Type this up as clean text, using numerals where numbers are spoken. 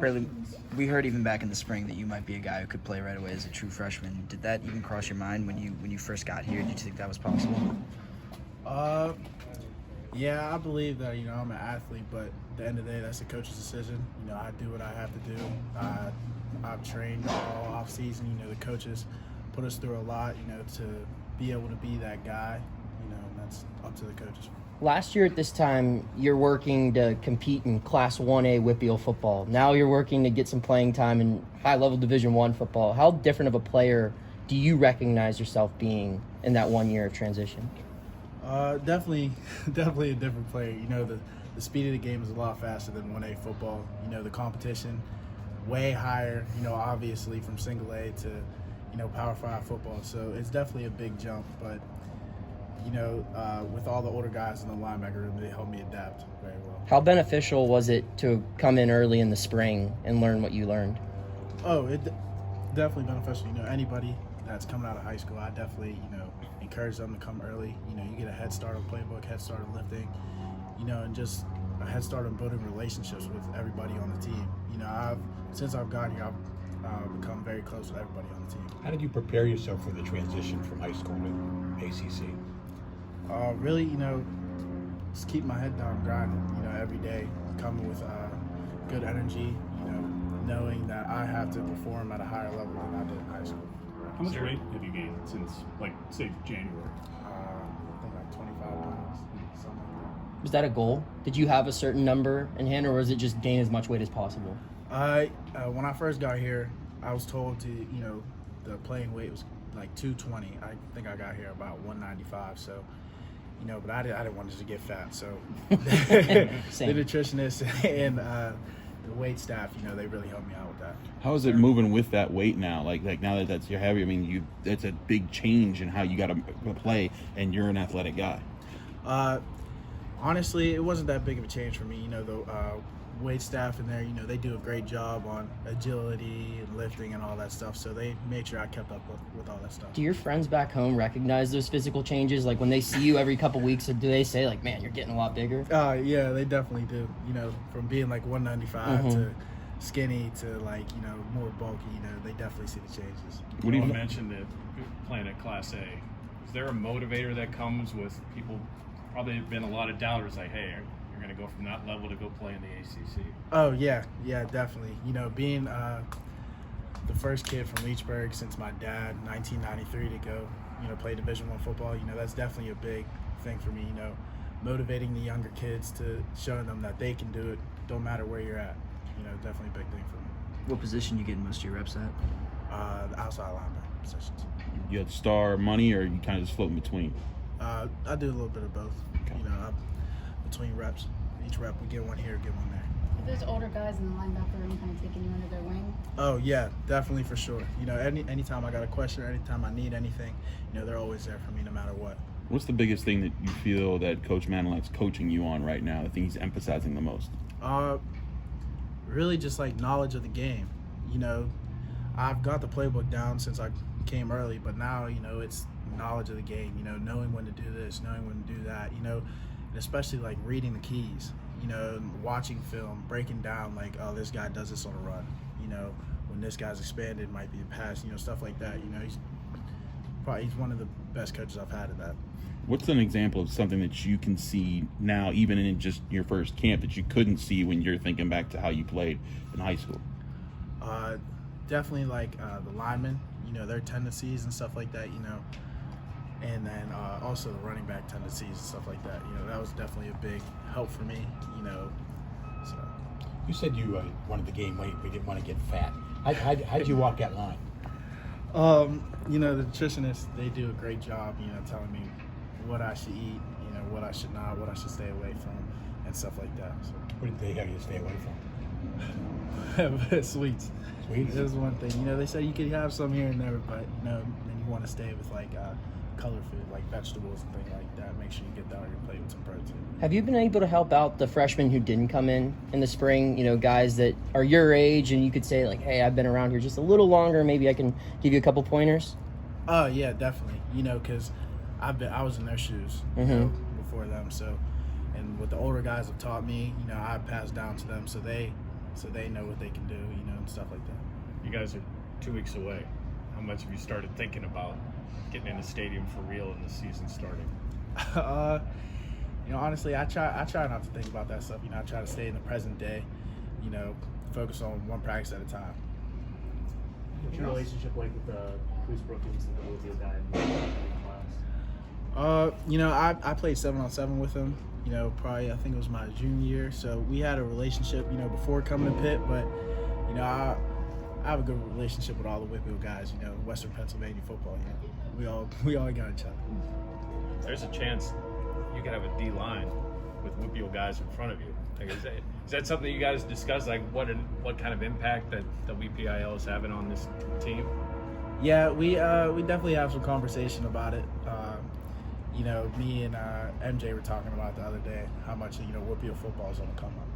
Braylan, we heard even back in the spring that you might be a guy who could play right away as a true freshman. Did that even cross your mind when you first got here? Did you think that was possible? Yeah, I believe that, I'm an athlete, but at the end of the day, that's the coach's decision. I do what I have to do. I've trained all off season. The coaches put us through a lot, to be able to be that guy, and that's up to the coaches. Last year at this time, you're working to compete in Class 1A Whitfield football. Now you're working to get some playing time in high-level Division I football. How different of a player do you recognize yourself being in that 1 year of transition? Definitely a different player. The speed of the game is a lot faster than 1A football. The competition way higher, obviously from single A to, Power 5 football. So it's definitely a big jump, but, with all the older guys in the linebacker room, they helped me adapt very well. How beneficial was it to come in early in the spring and learn what you learned? Oh, it definitely beneficial. Anybody that's coming out of high school, I definitely, encourage them to come early. You get a head start on playbook, head start on lifting, and just a head start on building relationships with everybody on the team. Since I've gotten here, I've become very close with everybody on the team. How did you prepare yourself for the transition from high school to ACC? Really, just keep my head down, grinding, every day, coming with good energy, knowing that I have to perform at a higher level than I did in high school. How much weight have you gained since, say, January? I think like 25 pounds, something like that. Was that a goal? Did you have a certain number in hand, or was it just gain as much weight as possible? When I first got here, I was told to, the playing weight was like 220. I think I got here about 195, so, but I didn't want to get fat, so the nutritionist and the weight staff, they really helped me out with that. How is it moving with that weight now? Like now that that's you're heavy, I mean, it's a big change in how you got to play, and you're an athletic guy. Honestly, it wasn't that big of a change for me. The weight staff in there, they do a great job on agility and lifting and all that stuff, so they made sure I kept up with all that stuff. Do your friends back home recognize those physical changes? Like when they see you every couple weeks, do they say like, man, you're getting a lot bigger? Yeah, they definitely do. From being like 195 to skinny to like, more bulky, they definitely see the changes. What do you mention that playing at Class A? Is there a motivator that comes with people? Probably been a lot of doubters like, hey, you're going to go from that level to go play in the ACC. Oh, yeah, definitely. Being the first kid from Leechburg since my dad, 1993, to go, play Division I football, that's definitely a big thing for me, motivating the younger kids to showing them that they can do it, don't matter where you're at, definitely a big thing for me. What position you getting most of your reps at? The outside linebacker positions. You had star money, or you kind of just floating between? I do a little bit of both. Between reps, each rep we get one here, get one there. Are those older guys in the linebacker room kind of taking you under their wing? Oh yeah, definitely for sure. Anytime I got a question or anytime I need anything, they're always there for me no matter what. What's the biggest thing that you feel that Coach Manilak's coaching you on right now? The thing he's emphasizing the most? Really just like knowledge of the game. I've got the playbook down since I came early, but now it's knowledge of the game. Knowing when to do this, knowing when to do that. And especially like reading the keys. Watching film, breaking down like, oh, this guy does this on a run. When this guy's expanded, it might be a pass. Stuff like that. He's one of the best coaches I've had at that. What's an example of something that you can see now, even in just your first camp, that you couldn't see when you're thinking back to how you played in high school? Definitely like the linemen, their tendencies and stuff like that, and then also the running back tendencies and stuff like that. That was definitely a big help for me, so. You said you wanted to gain weight, but you didn't want to get fat. How did you walk that line? The nutritionists, they do a great job, telling me what I should eat, what I should not, what I should stay away from, and stuff like that. So. What did they have you to stay away from? Sweets. Sweets? Is one thing. They say you could have some here and there, but, then you want to stay with, like, color food, like vegetables and things like that. Make sure you get that on your plate with some protein. Have you been able to help out the freshmen who didn't come in the spring, guys that are your age, and you could say, like, hey, I've been around here just a little longer, maybe I can give you a couple pointers? Oh, yeah, definitely. Because I was in their shoes before them, so, and what the older guys have taught me, I passed down to them, so they so they know what they can do, and stuff like that. You guys are 2 weeks away. How much have you started thinking about getting in the stadium for real and the season starting? Honestly, I try not to think about that stuff. I try to stay in the present day, focus on one practice at a time. What's your relationship like with Chris Brookins and the Louisville guy in the class? I played 7-on-7 with him. Probably I think it was my junior year. So we had a relationship, before coming to Pitt. But I have a good relationship with all the Whitfield guys. Western Pennsylvania football. We all got each other. There's a chance you could have a D line with Whitfield guys in front of you. Like, is that something you guys discuss? Like what kind of impact that WPIL is having on this team? Yeah, we definitely have some conversation about it. Me and MJ were talking about it the other day how much Whitfield football is going to come up.